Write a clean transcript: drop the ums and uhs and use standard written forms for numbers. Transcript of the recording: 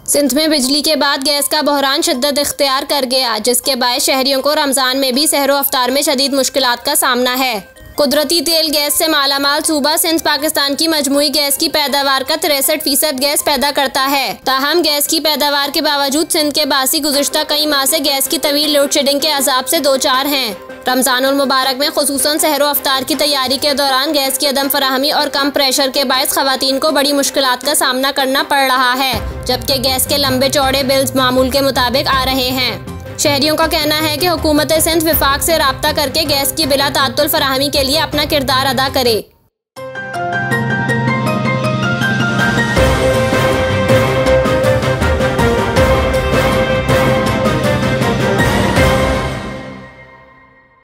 सिंध में बिजली के बाद गैस का बहरान शिद्दत इख्तियार कर गया, जिसके बायस शहरियों को रमजान में भी सहरो अफ्तार में शदीद मुश्किलात का सामना है। कुदरती तेल गैस से मालामाल सूबा सिंध पाकिस्तान की मजमूई गैस की पैदावार का 63% गैस पैदा करता है। ताहम गैस की पैदावार के बावजूद सिंध के बासी गुज़िश्ता कई माह से गैस की तवील लोड शेडिंग के अजाब से दो चार हैं। रमजानुल मुबारक में खुसूसन सहरो अफ्तार की तैयारी के दौरान गैस की अदम फराहमी और कम प्रेशर के बायस खवातीन को बड़ी मुश्किलात का सामना करना पड़ रहा है, जबकि गैस के लंबे चौड़े बिल्स मामूल के मुताबिक आ रहे हैं। शहरियों का कहना है कि हुकूमत सिंध विफाक से राब्ता करके गैस की बिला तात्तुल फराहमी के लिए अपना किरदार अदा करे।